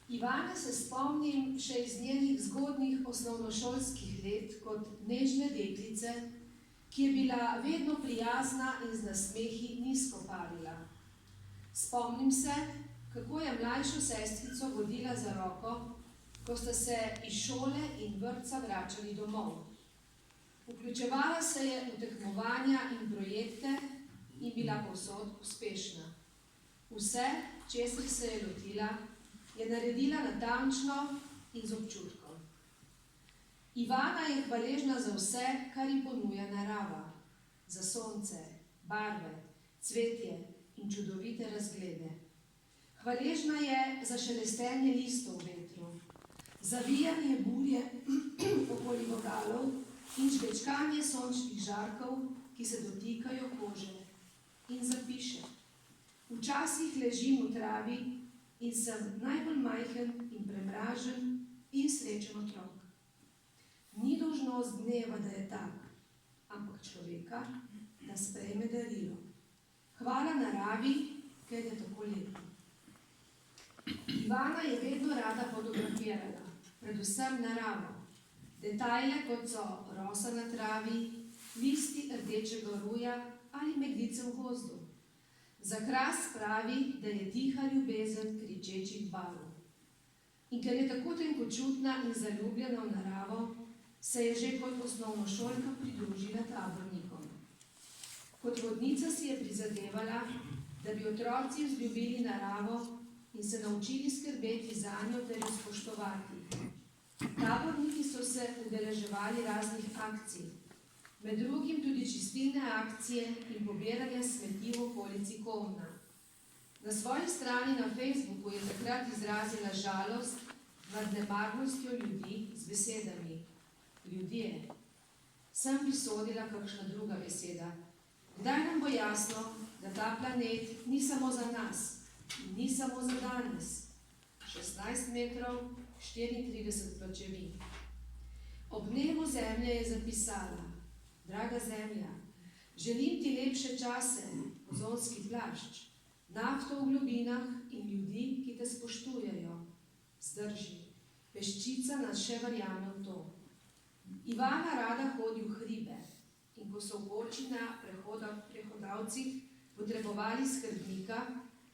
Ivane se spomnim še iz njenih zgodnjih osnovnošolskih let kot nežne deklice, ki je bila vedno prijazna in z nasmehi nizko parila. Spomnim se, kako je mlajšo sestrico vodila za roko, ko sta se iz šole in vrtca vračali domov. Vključevala se je v tekmovanja in projekte in bila povsod uspešna. Vse, česar se je lotila, je naredila natančno in z občutkom. Ivana je hvaležna za vse, kar ji ponuja narava. Za sonce, barve, cvetje in čudovite razglede. Hvaležna je za šelestenje listov v vetru, za vijanje burje okoli vogalov in žvečkanje sončnih žarkov, ki se dotikajo kože, in zapiše: včasih ležim v travi in sem najbolj majhen in premražen in srečen otrok. Ni dolžnost dneva, da je tak, ampak človeka, da sprejme darilo. Hvala naravi, ker je tako lepa. Ivana je vedno rada fotografirala, predvsem naravo. Detajle, kot so rosa na travi, listi rdečega ruja ali meglice v gozdu. Za kras pravi, da je tiha ljubezen kričečih barv. In ker je tako tenkočutna in zaljubljena v naravo, se je že kot osnovnošolka pridružila tabornikom. Kot vodnica si je prizadevala, da bi otroci vzljubili naravo in se naučili skrbeti zanjo ter jo spoštovati. Taborniki so se udeleževali raznih akcij, med drugim tudi čistilne akcije in pobiranje smeti v okolici Komna. Na svoji strani na Facebooku je takrat izrazila žalost nad nemarnostjo ljudi z besedami: ljudje. Sem bi sodila kakšna druga beseda. Kdaj nam bo jasno, da ta planet ni samo za nas, ni samo za danes. 16 metrov, 34 pločevin. Ob dnevu Zemlje je zapisala: draga Zemlja, želim ti lepše čase, ozonski plašč, nafto v globinah in ljudi, ki te spoštujejo. Zdrži, peščica nas še verjame v to. Ivana rada hodi v hribe in ko so v koči na prehodavcih potrebovali skrbnika,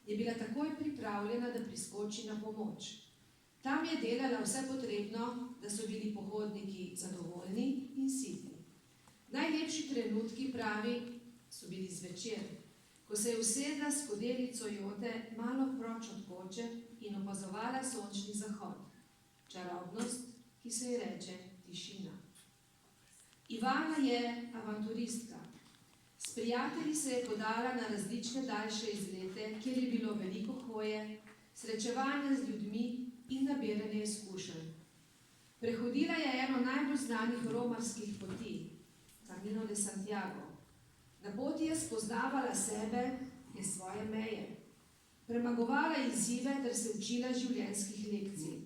je bila takoj pripravljena, da priskoči na pomoč. Tam je delala vse potrebno, da so bili pohodniki zadovoljni in siti. Najlepši trenutki, pravi, so bili zvečer, ko se je usedla s skodelico jote malo proč od koče in opazovala sončni zahod. Čarobnost, ki se ji reče tišina. Ivana je avanturistka. S prijatelji se je podala na različne daljše izlete, kjer je bilo veliko hoje, srečevanja z ljudmi in nabiranje izkušenj. Prehodila je eno najbolj znanih romarskih poti, Camino de Santiago. Na poti je spoznavala sebe in svoje meje. Premagovala izzive ter se učila življenjskih lekcij.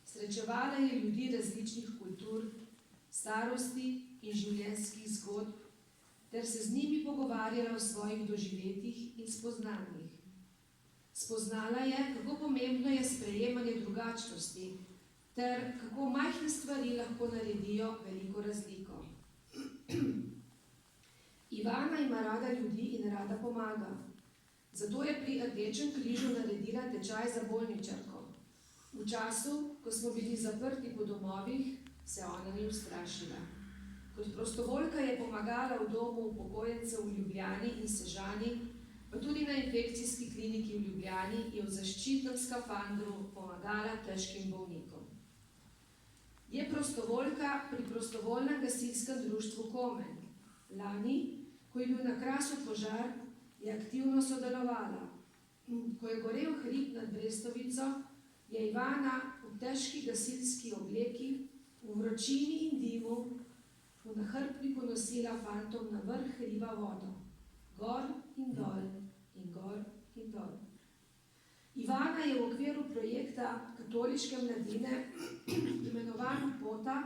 Srečevala je ljudi različnih kultur, starosti in življenjskih zgodb, ter se z njimi pogovarjala o svojih doživetjih in spoznanjih. Spoznala je, kako pomembno je sprejemanje drugačnosti, ter kako majhne stvari lahko naredijo veliko razliko. Ivana ima rada ljudi in rada pomaga. Zato je pri Rdečem križu naredila tečaj za bolničarko. V času, ko smo bili zaprti po domovih, se ona ni ustrašila. Kot prostovoljka je pomagala v domu upokojencev v Ljubljani in Sežani, pa tudi na infekcijski kliniki v Ljubljani je v zaščitnem skafandru pomagala težkim bolnikom. Je prostovoljka pri prostovoljnem gasilskem društvu Komen. Lani, ko je bil na Krasu požar, je aktivno sodelovala. Ko je gorel hrib nad Brestovico, je Ivana v težki gasilski obleki, v vročini in dimu, v nahrbtniku nosila fantom na vrh hriba vodo. Gor in dol in gor in dol. Ivana je v okviru projekta katoliške mladine, imenovan Pota,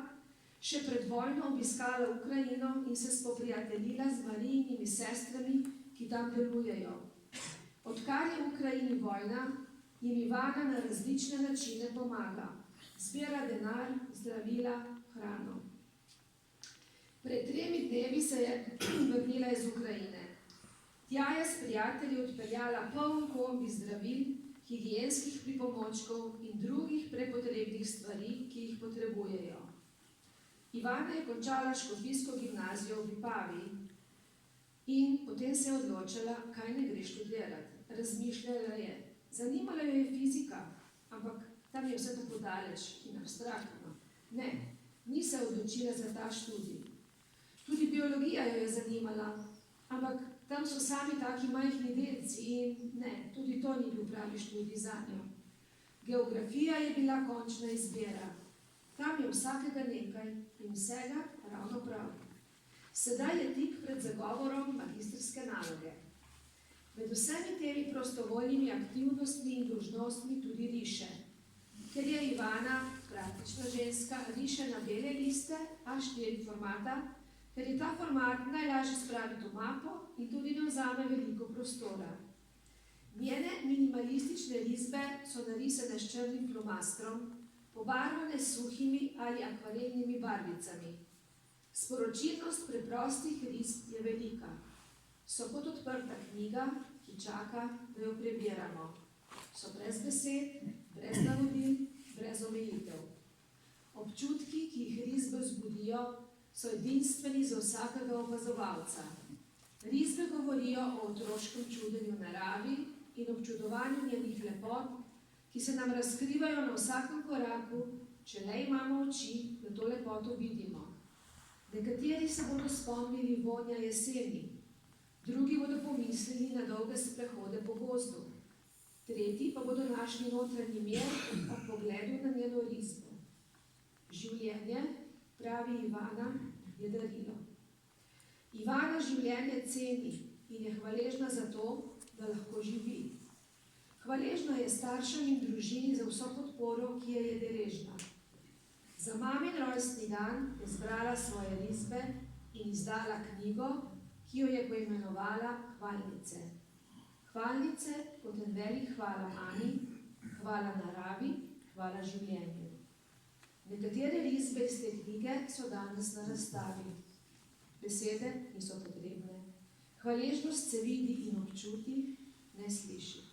še pred vojno obiskala Ukrajino in se spoprijateljila z Marijinimi sestrami, ki tam delujejo. Odkar je v Ukrajini vojna, jim Ivana na različne načine pomaga. Zbira denar, zdravila, hrano. Pred 3 dnevi se je vrnila iz Ukrajine. Tja je s prijatelji odpeljala poln kombi zdravil, higienskih pripomočkov in drugih prepotrebnih stvari, ki jih potrebujejo. Ivana je končala škofijsko gimnazijo v Vipavi in potem se je odločila, kaj ne gre študirati. Razmišljala je. Zanimala jo je fizika, ampak tam je vse tako daleč in abstraktno. Ne, ni se odločila za ta študij. Tudi biologija jo je zanimala, ampak tam so sami taki majhni delci in ne, tudi to ni bil pravi študij zanjo. Geografija je bila končna izbira. Tam je vsakega nekaj in vsega ravno prav. Sedaj je tik pred zagovorom magistrske naloge. Med vsemi temi prostovoljnimi aktivnostmi in dolžnostmi tudi riše. Ker je Ivana, praktična ženska, riše na bele liste A4 formata, ker je ta format najlažje spraviti v mapo in tudi ne vzame veliko prostora. Njene minimalistične risbe so narisane s črnim flomastrom, pobarvane s suhimi ali akvarelnimi barvicami. Sporočilnost preprostih risb je velika. So kot odprta knjiga, ki čaka, da jo prebiramo. So brez besed, brez navodil, brez omejitev. Občutki, ki jih risbe vzbudijo, so edinstveni za vsakega opazovalca. Risbe govorijo o otroškem čudenju naravi in občudovanju njenih lepot, ki se nam razkrivajo na vsakem koraku, če le imamo oči, da to lepoto vidimo. Nekateri se bodo spomnili vonja jeseni, drugi bodo pomislili na dolge sprehode po gozdu, tretji pa bodo našli notranji mir ob pogledu na njeno risbo. Življenje, pravi Ivana, je darilo. Ivana življenje ceni in je hvaležna za to, da lahko živi. Hvaležna je staršem in družini za vso podporo, ki je deležna. Za mamin rojstni dan je zbrala svoje risbe in izdala knjigo, ki jo je poimenovala Hvalnice. Hvalnice kot en velik hvala mami, hvala naravi, hvala življenju. Nekatere risbe iz te knjige so danes na razstavi. Besede niso potrebne. Hvaležnost se vidi in občuti, ne sliši.